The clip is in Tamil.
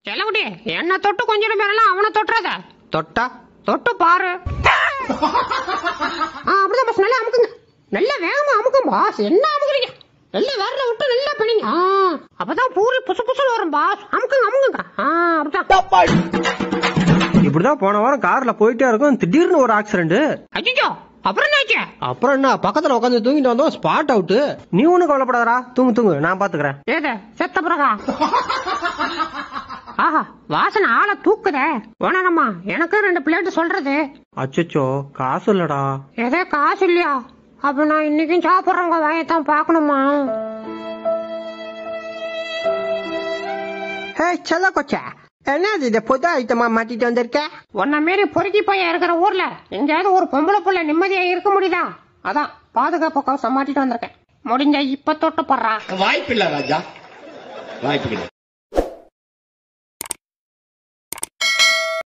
செல்லகுட்டி என்ன தொட்டு கொஞ்சம் பேரெல்லாம் அவனை தொட்டுறத. தொட்டா தொட்டு பாரு. அப்படிதான் பாஸ், நல்லா அமுக்குங்க. நல்ல வேகமா அமுக்கும் பாஸ். என்ன அமுக்குறீங்க? நல்ல வேற விட்டு நல்லா பண்ணிங்க. அப்பதான் பூரி புசு புசுன்னு வரும் பாஸ். அமுக்குங்க அமுக்குங்க. அப்படிதான். இப்படிதான் போன வாரம் கார்ல போயிட்டே இருக்கும், திடீர்னு ஒரு ஆக்சிடென்ட். அச்சோ, அப்புறம் என்னாச்சு? அப்புறம் என்ன, பக்கத்துல உட்காந்து தூங்கிட்டு வந்தோம், ஸ்பாட் அவுட். நீ ஒண்ணு கவலைப்படாதடா, தூங்கு நான் பாத்துக்கிறேன். ஏது செத்த பிறகா? ஆஹா, வாசனை ஆளை தூக்குதே. உணரம்மா, எனக்கு 2 பிளேட் சொல்றது. அச்சோ, காசு இல்லடா. ஏதே காசு இல்லையா? அப்ப நான் இன்னைக்கும் சாப்பிடுறவங்க வாயத்தான் பாக்கணுமா? செல்ல கொச்சா, என்னது இத புது ஐட்டமா மாட்டிட்டு வந்திருக்க? உன்ன மாரி பொறுக்கி பையன் இருக்கிற ஊர்ல எங்கேயாவது ஒரு பொம்பளை புள்ள நிம்மதியா இருக்க முடியுதா? அதான் பாதுகாப்பு கவசம் மாட்டிட்டு வந்திருக்கேன். முடிஞ்ச இப்ப தொட்டு போடுறா. வாய்ப்பில்லை ராஜா, வாய்ப்பு கிடையாது.